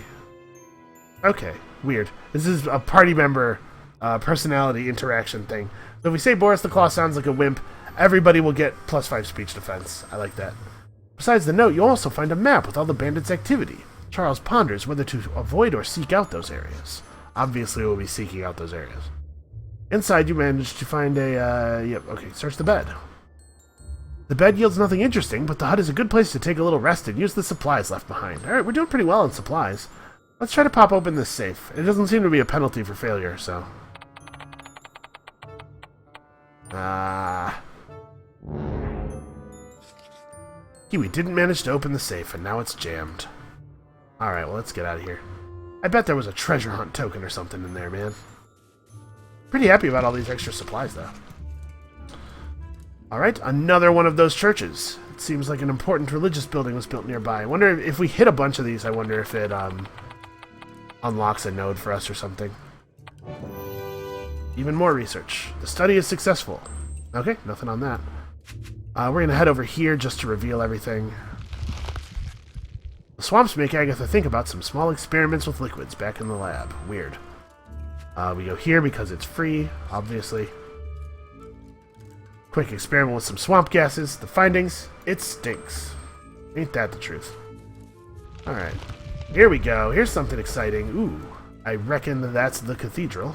Okay, weird. This is a party member personality interaction thing. So if we say Boris the Claw sounds like a wimp, everybody will get +5 speech defense. I like that. Besides the note, you also find a map with all the bandits' activity. Charles ponders whether to avoid or seek out those areas. Obviously, we'll be seeking out those areas. Inside, you manage to find a... Yep, okay, search the bed. The bed yields nothing interesting, but the hut is a good place to take a little rest and use the supplies left behind. Alright, we're doing pretty well on supplies. Let's try to pop open this safe. It doesn't seem to be a penalty for failure, so... Kiwi didn't manage to open the safe, and now it's jammed. Alright, well, let's get out of here. I bet there was a treasure hunt token or something in there, man. Pretty happy about all these extra supplies, though. Alright, another one of those churches. It seems like an important religious building was built nearby. I wonder if we hit a bunch of these, I wonder if it unlocks a node for us or something. Even more research. The study is successful. Okay, nothing on that. We're going to head over here just to reveal everything. The swamps make Agatha think about some small experiments with liquids back in the lab. Weird. We go here because it's free, obviously. Quick experiment with some swamp gases. The findings, it stinks. Ain't that the truth? Alright. Here we go. Here's something exciting. Ooh, I reckon that's the cathedral.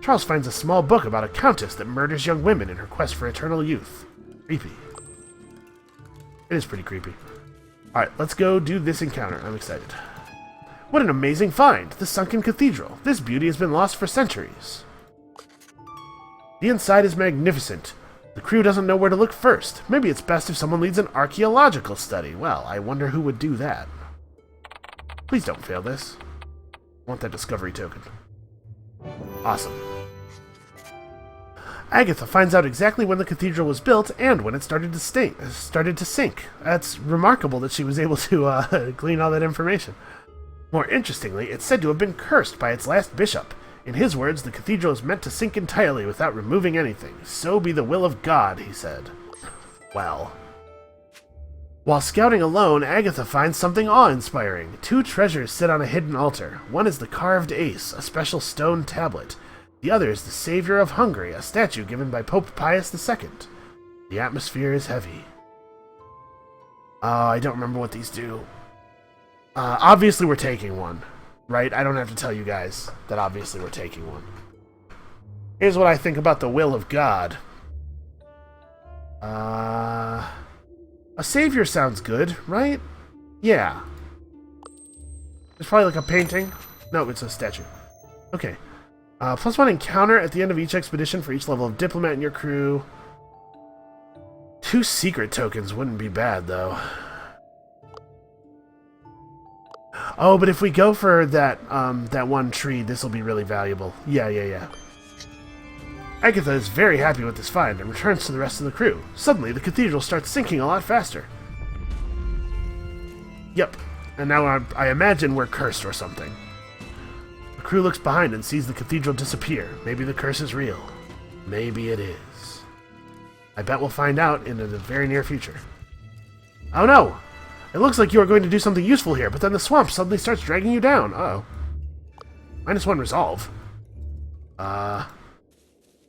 Charles finds a small book about a countess that murders young women in her quest for eternal youth. Creepy. It is pretty creepy. Alright, let's go do this encounter. I'm excited. What an amazing find! The sunken cathedral. This beauty has been lost for centuries. The inside is magnificent. The crew doesn't know where to look first. Maybe it's best if someone leads an archaeological study. Well, I wonder who would do that. Please don't fail this. I want that discovery token. Awesome. Agatha finds out exactly when the cathedral was built and when it started to sink. That's remarkable that she was able to glean all that information. More interestingly, it's said to have been cursed by its last bishop. In his words, the cathedral is meant to sink entirely without removing anything. So be the will of God, he said. Well. While scouting alone, Agatha finds something awe-inspiring. 2 treasures sit on a hidden altar. One is the carved ace, a special stone tablet. The other is the Savior of Hungary, a statue given by Pope Pius II. The atmosphere is heavy. I don't remember what these do. Obviously we're taking one, right? I don't have to tell you guys that obviously we're taking one. Here's what I think about the will of God. A savior sounds good, right? Yeah. It's probably like a painting. No, it's a statue. Okay. +1 encounter at the end of each expedition for each level of diplomat in your crew. 2 secret tokens wouldn't be bad, though. Oh, but if we go for that one tree, this will be really valuable. Yeah. Agatha is very happy with this find and returns to the rest of the crew. Suddenly, the cathedral starts sinking a lot faster. Yep, and now I imagine we're cursed or something. The crew looks behind and sees the cathedral disappear. Maybe the curse is real. Maybe it is. I bet we'll find out in the very near future. Oh no! It looks like you are going to do something useful here, but then the swamp suddenly starts dragging you down. Uh-oh. -1 resolve.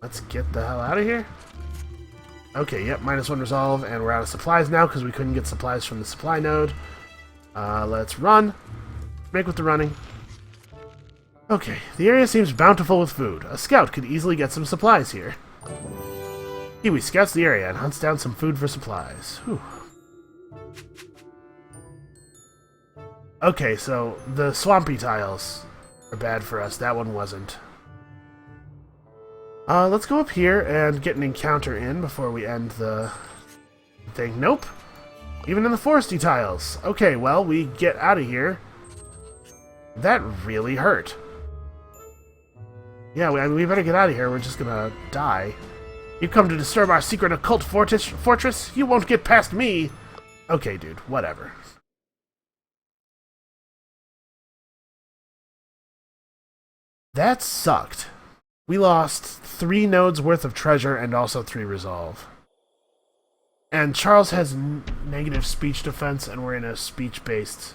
Let's get the hell out of here. Okay, yep, -1 resolve, and we're out of supplies now because we couldn't get supplies from the supply node. Let's run. Make with the running. Okay, the area seems bountiful with food. A scout could easily get some supplies here. Kiwi scouts the area and hunts down some food for supplies. Whew. Okay, so the swampy tiles are bad for us. That one wasn't. Let's go up here and get an encounter in before we end the thing. Nope. Even in the foresty tiles. Okay, well, we get out of here. That really hurt. Yeah, we better get out of here. We're just gonna die. You come to disturb our secret occult fortress? You won't get past me! Okay, dude, whatever. That sucked. We lost 3 nodes worth of treasure and also 3 resolve. And Charles has negative speech defense, and we're in a speech-based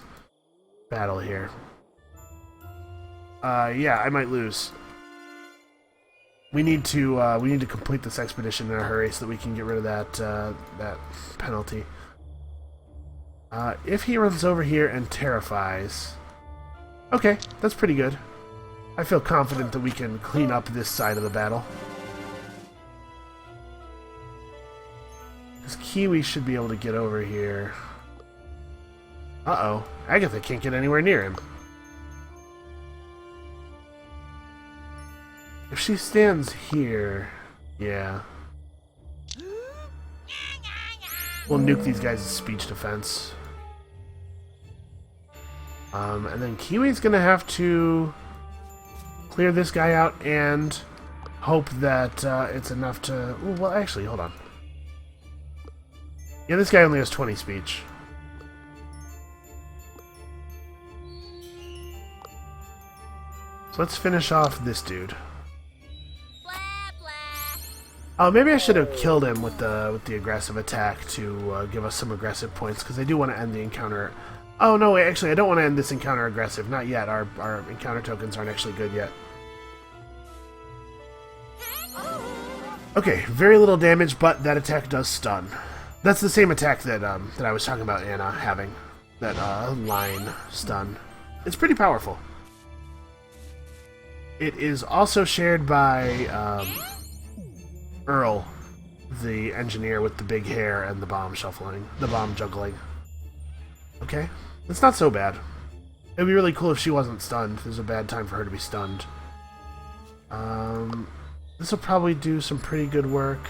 battle here. Yeah, I might lose. We need to complete this expedition in a hurry so that we can get rid of that penalty. If he runs over here and terrifies, okay, that's pretty good. I feel confident that we can clean up this side of the battle. Because Kiwi should be able to get over here. Uh-oh. Agatha can't get anywhere near him. If she stands here... Yeah. We'll nuke these guys' speech defense. And then Kiwi's gonna have to clear this guy out and hope that it's enough to... Ooh, well, actually, hold on. Yeah, this guy only has 20 speech. So let's finish off this dude. Oh, maybe I should have killed him with the aggressive attack to give us some aggressive points, because I do want to end the encounter... Oh, no, wait, actually, I don't want to end this encounter aggressive. Not yet. Our encounter tokens aren't actually good yet. Okay, very little damage, but that attack does stun. That's the same attack that I was talking about Anna having. That line stun. It's pretty powerful. It is also shared by Earl, the engineer with the big hair and the bomb shuffling. The bomb juggling. Okay. It's not so bad. It'd be really cool if she wasn't stunned. There's a bad time for her to be stunned. This will probably do some pretty good work.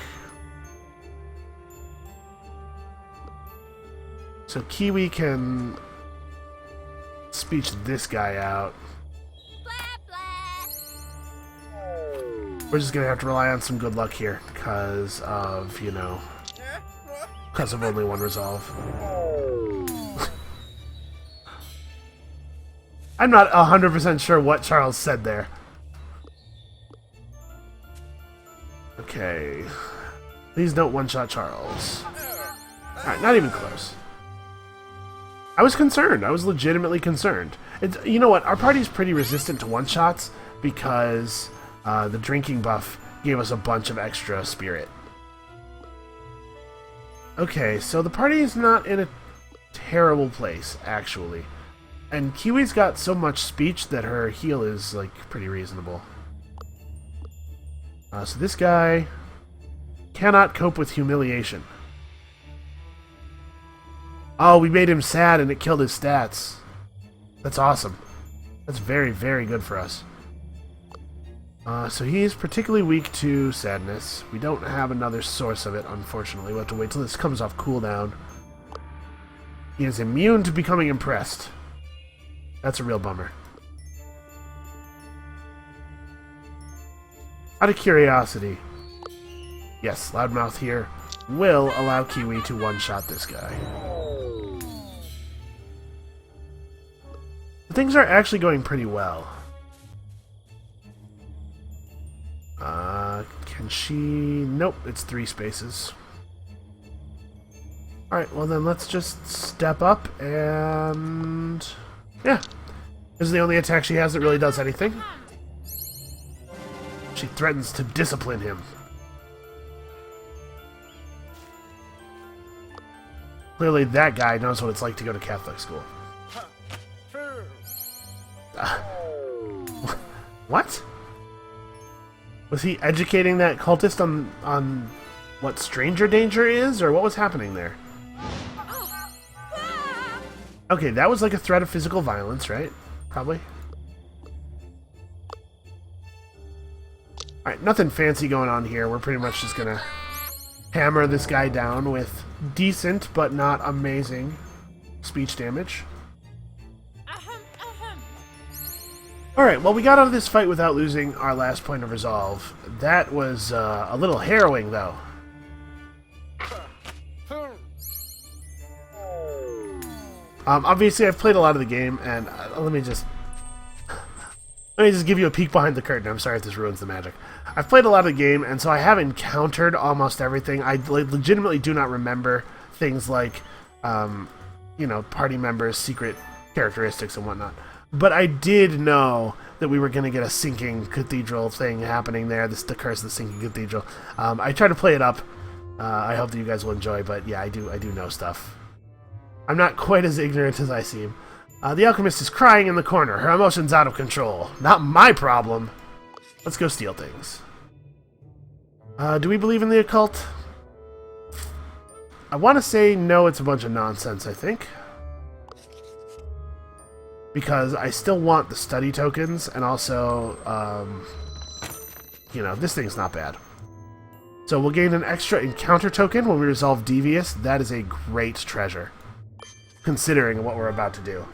So Kiwi can speech this guy out. We're just gonna have to rely on some good luck here, because of, you know, because of only one resolve. I'm not 100% sure what Charles said there. Okay. Please don't one-shot Charles. Alright, not even close. I was concerned. I was legitimately concerned. You know what? Our party's pretty resistant to one-shots because the drinking buff gave us a bunch of extra spirit. Okay, so the party is not in a terrible place, actually. And Kiwi's got so much speech that her heal is, like, pretty reasonable. So this guy cannot cope with humiliation. Oh, we made him sad and it killed his stats. That's awesome. That's very, very good for us. So he's particularly weak to sadness. We don't have another source of it, unfortunately. We'll have to wait till this comes off cooldown. He is immune to becoming impressed. That's a real bummer. Out of curiosity, yes, Loudmouth here will allow Kiwi to one-shot this guy. Things are actually going pretty well. Can she... Nope, it's 3 spaces. Alright, well then let's just step up and... Yeah. This is the only attack she has that really does anything. She threatens to discipline him. Clearly that guy knows what it's like to go to Catholic school. What? Was he educating that cultist on what stranger danger is, or what was happening there? Okay, that was like a threat of physical violence, right? Probably. Alright, nothing fancy going on here. We're pretty much just gonna hammer this guy down with decent, but not amazing speech damage. Alright, well, we got out of this fight without losing our last point of resolve. That was a little harrowing, though. Obviously, I've played a lot of the game, and let me just give you a peek behind the curtain. I'm sorry if this ruins the magic. I've played a lot of the game, and so I have encountered almost everything. I legitimately do not remember things like, you know, party members' secret characteristics and whatnot. But I did know that we were going to get a sinking cathedral thing happening there. This the curse of the sinking cathedral. I try to play it up. I hope that you guys will enjoy. But yeah, I do know stuff. I'm not quite as ignorant as I seem. The alchemist is crying in the corner. Her emotions out of control. Not my problem. Let's go steal things. Do we believe in the occult? I want to say no. It's a bunch of nonsense. I think. Because I still want the study tokens, and also, you know, this thing's not bad. So we'll gain an extra encounter token when we resolve Devious. That is a great treasure, considering what we're about to do.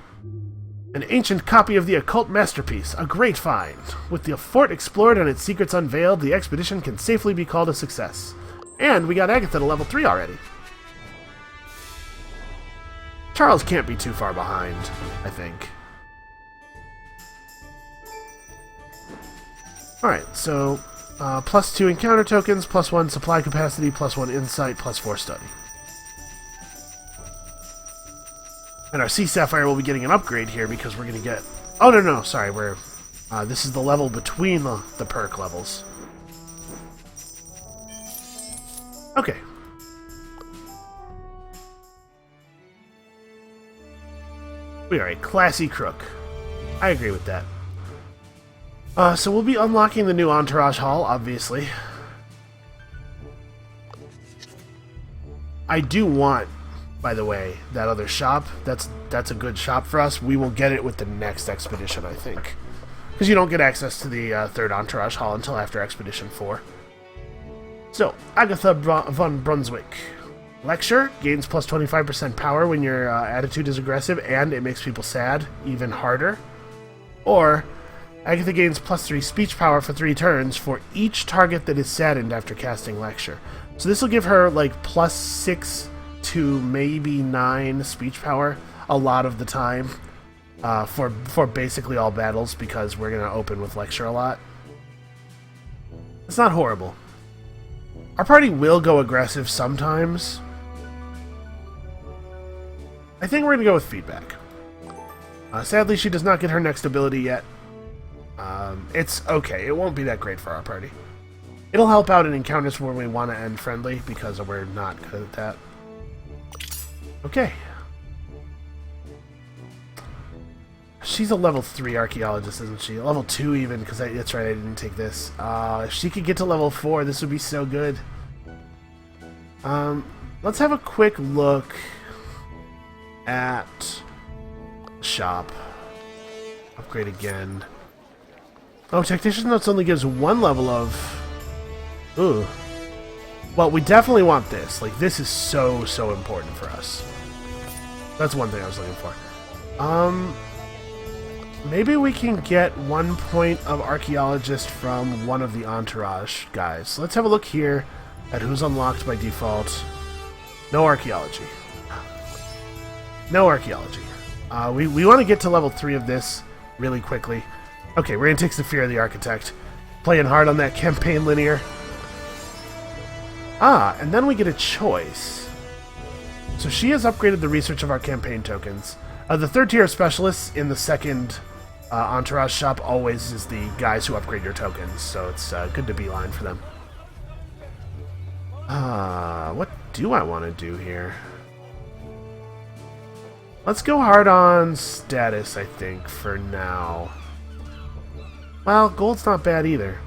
An ancient copy of the occult masterpiece, a great find. With the fort explored and its secrets unveiled, the expedition can safely be called a success. And we got Agatha to level 3 already. Charles can't be too far behind, I think. Alright, so +2 encounter tokens, +1 supply capacity, +1 insight, +4 study. And our Sea Sapphire will be getting an upgrade here because we're going to get... Oh, no, sorry. This is the level between the perk levels. Okay. We are a classy crook. I agree with that. So we'll be unlocking the new Entourage Hall, obviously. I do want, by the way, that other shop. That's a good shop for us. We will get it with the next expedition, I think. Because you don't get access to the third Entourage Hall until after Expedition 4. So, Agatha von Brunswick. Lecture gains plus 25% power when your attitude is aggressive, and it makes people sad even harder. Or, Agatha gains plus 3 speech power for 3 turns for each target that is saddened after casting Lecture. So this will give her like plus 6 to maybe 9 speech power a lot of the time for basically all battles, because we're going to open with Lecture a lot. It's not horrible. Our party will go aggressive sometimes. I think we're going to go with Feedback. Sadly, she does not get her next ability yet. It's okay. It won't be that great for our party. It'll help out in encounters where we want to end friendly, because we're not good at that. Okay. She's a level 3 archaeologist, isn't she? Level 2 even, because that's right, I didn't take this. If she could get to level 4, this would be so good. Let's have a quick look at shop. Upgrade again. Oh, Tactician Notes only gives 1 level of... Ooh. Well, we definitely want this. Like, this is so important for us. That's one thing I was looking for. Maybe we can get 1 point of Archaeologist from one of the Entourage guys. So let's have a look here at who's unlocked by default. No Archaeology. No Archaeology. We want to get to level 3 of this really quickly. Okay, we're going to take the Fear of the Architect. Playing hard on that campaign linear. And then we get a choice. So she has upgraded the research of our campaign tokens. The 3rd tier of specialists in the 2nd Entourage shop always is the guys who upgrade your tokens, so it's good to beeline for them. What do I want to do here? Let's go hard on status, I think, for now. Well, gold's not bad either.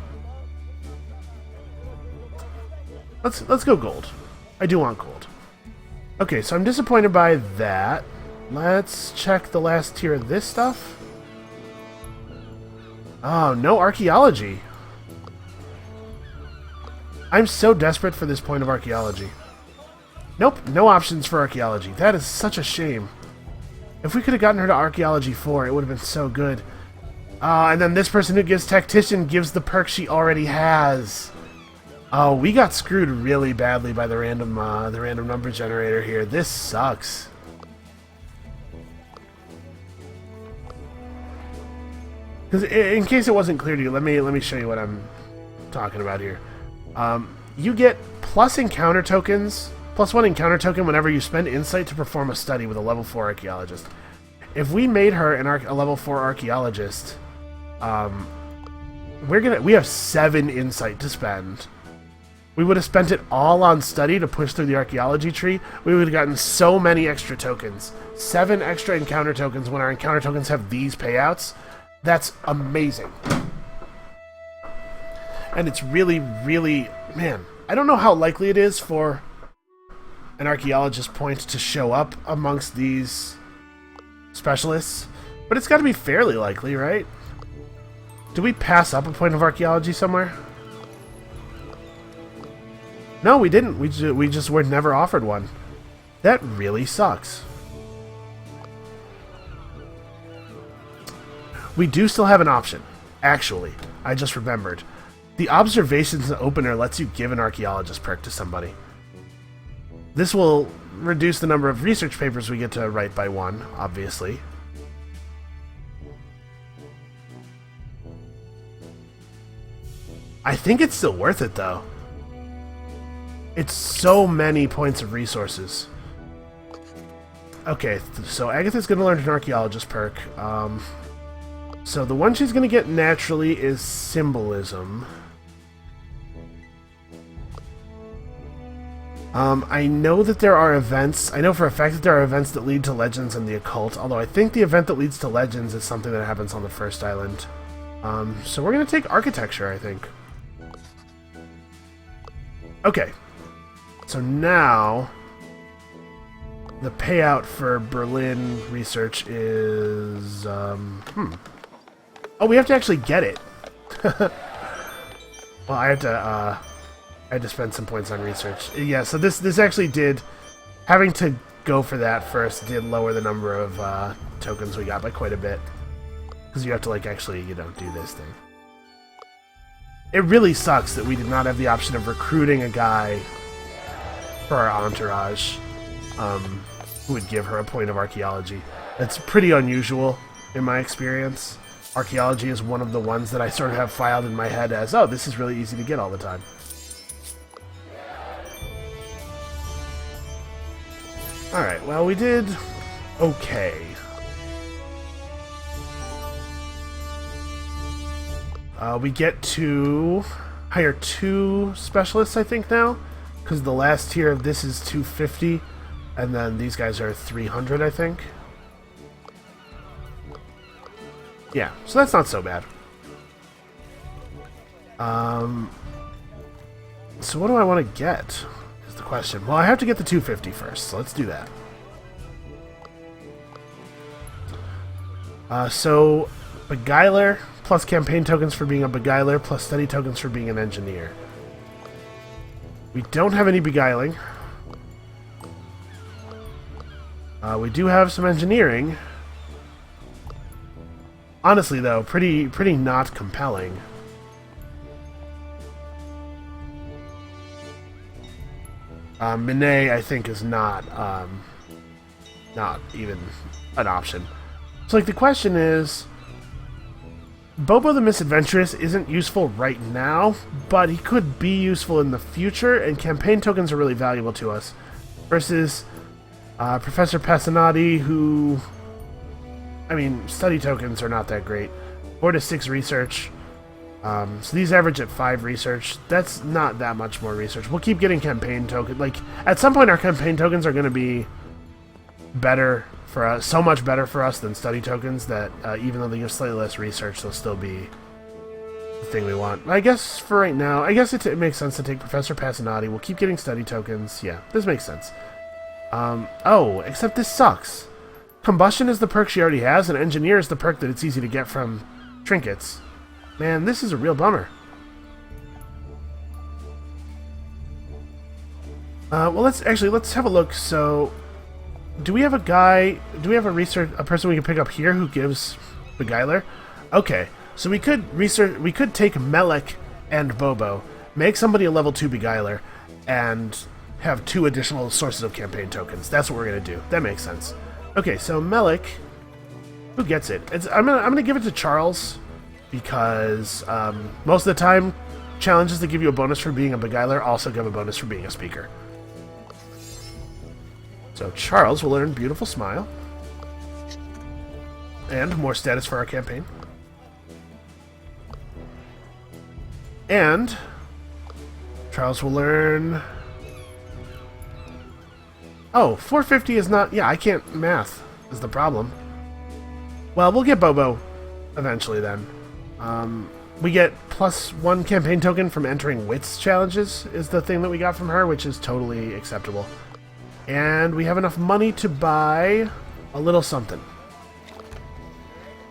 Let's go gold. I do want gold. Okay, so I'm disappointed by that. Let's check the last tier of this stuff. Oh, no archaeology. I'm so desperate for this point of archaeology. Nope, no options for archaeology. That is such a shame. If we could have gotten her to Archaeology 4, it would have been so good. And then this person who gives Tactician gives the perk she already has. Oh, we got screwed really badly by the random number generator here. This sucks. Because in case it wasn't clear to you, let me show you what I'm talking about here. You get plus encounter tokens, +1 encounter token whenever you spend insight to perform a study with a level 4 archaeologist. If we made her a level 4 archaeologist, we have 7 insight to spend. We would have spent it all on study to push through the archaeology tree. We would have gotten so many extra tokens. 7 extra encounter tokens when our encounter tokens have these payouts. That's amazing. And it's really, man, I don't know how likely it is for an archaeologist point to show up amongst these specialists, but it's got to be fairly likely, right? Do we pass up a point of archaeology somewhere? No, we didn't. We just were never offered one. That really sucks. We do still have an option. Actually, I just remembered. The Observations opener lets you give an archaeologist perk to somebody. This will reduce the number of research papers we get to write by one, obviously. I think it's still worth it, though. It's so many points of resources. Okay, so Agatha's going to learn an archaeologist perk. So the one she's going to get naturally is symbolism. I know that there are events. I know for a fact that there are events that lead to legends and the occult, although I think the event that leads to legends is something that happens on the first island. So we're going to take architecture, I think. Okay. So now the payout for Berlin research is... Oh, we have to actually get it. Well, I had to spend some points on research. Yeah, so this actually did... Having to go for that first did lower the number of tokens we got by quite a bit. Because you have to, like, actually, you know, do this thing. It really sucks that we did not have the option of recruiting a guy for our entourage who would give her a point of archaeology. That's pretty unusual in my experience. Archaeology is one of the ones that I sort of have filed in my head as, oh, this is really easy to get all the time. Alright, well, we did okay. We get to hire 2 specialists, I think, now. Because the last tier of this is 250, and then these guys are 300, I think. Yeah, so that's not so bad. So what do I want to get, is the question. Well, I have to get the 250 first, so let's do that. So, Beguiler, plus campaign tokens for being a Beguiler, plus study tokens for being an engineer. We don't have any Beguiling. We do have some engineering. Honestly, though, pretty not compelling. Minet, I think, is not even an option. So, like, the question is, Bobo the Misadventurous isn't useful right now, but he could be useful in the future, and campaign tokens are really valuable to us. Versus Professor Passanati, who... I mean, study tokens are not that great. 4 to 6 research. So these average at 5 research. That's not that much more research. We'll keep getting campaign tokens. Like, at some point our campaign tokens are going to be better for us, so much better for us than study tokens that even though they give slightly less research, they'll still be the thing we want. I guess for right now, I guess it makes sense to take Professor Passanati. We'll keep getting study tokens. Yeah, this makes sense. Oh, except this sucks. Combustion is the perk she already has, and Engineer is the perk that it's easy to get from trinkets. Man, this is a real bummer. Well, let's have a look. So, do we have a guy? Do we have a person we can pick up here who gives Beguiler? Okay, so we could take Melek and Bobo, make somebody a level 2 Beguiler, and have 2 additional sources of campaign tokens. That's what we're gonna do. That makes sense. Okay, so Melek, who gets it? I'm gonna give it to Charles, because most of the time, challenges that give you a bonus for being a Beguiler also give a bonus for being a speaker. So Charles will earn Beautiful Smile, and more status for our campaign. And Charles will learn... Oh, 450 is not... Yeah, I can't math, is the problem. Well, we'll get Bobo eventually then. We get +1 campaign token from entering Wits challenges, is the thing that we got from her, which is totally acceptable. And we have enough money to buy a little something.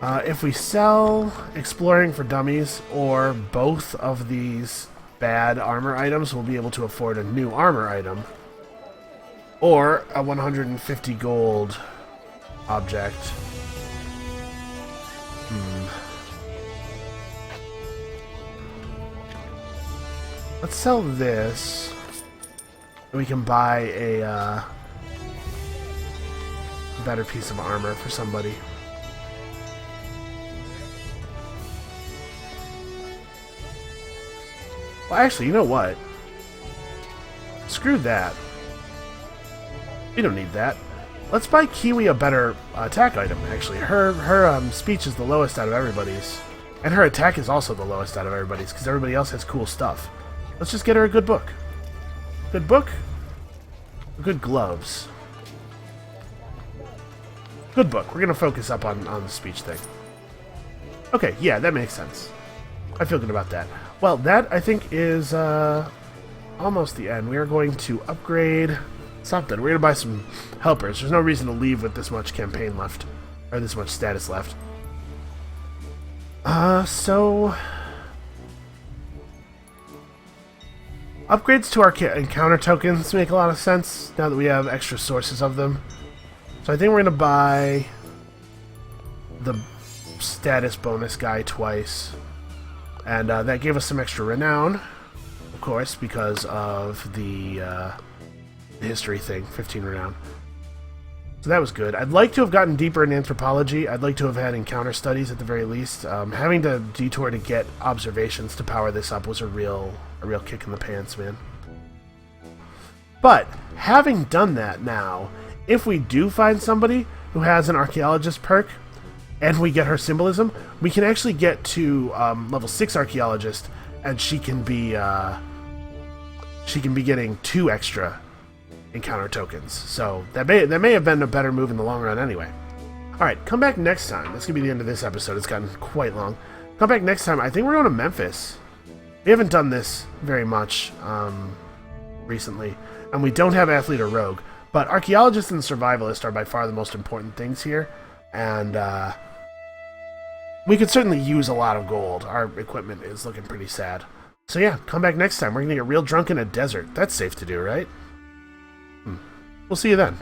If we sell Exploring for Dummies, or both of these bad armor items, we'll be able to afford a new armor item. Or a 150 gold object. Let's sell this. And we can buy a better piece of armor for somebody. Well, actually, you know what? Screw that. We don't need that. Let's buy Kiwi a better attack item, actually. Her speech is the lowest out of everybody's. And her attack is also the lowest out of everybody's, because everybody else has cool stuff. Let's just get her a good book. Good book? Good gloves. Good book. We're going to focus up on the speech thing. Okay, yeah, that makes sense. I feel good about that. Well, that, I think, is almost the end. We are going to upgrade something. We're going to buy some helpers. There's no reason to leave with this much campaign left. Or this much status left. So... upgrades to our encounter tokens make a lot of sense now that we have extra sources of them. So I think we're going to buy the status bonus guy twice. And that gave us some extra renown, of course, because of the history thing, 15 renown. So that was good. I'd like to have gotten deeper in anthropology. I'd like to have had encounter studies at the very least. Having to detour to get observations to power this up was a real kick in the pants, man. But having done that now, if we do find somebody who has an archaeologist perk, and we get her symbolism, we can actually get to level 6 archaeologist, and she can be getting 2 extra encounter tokens. So that may have been a better move in the long run anyway. Alright, come back next time. That's going to be the end of this episode. It's gotten quite long. Come back next time. I think we're going to Memphis. We haven't done this very much recently, and we don't have athlete or rogue, but archaeologist and survivalist are by far the most important things here, and we could certainly use a lot of gold. Our equipment is looking pretty sad. So yeah, come back next time. We're going to get real drunk in a desert. That's safe to do, right? We'll see you then.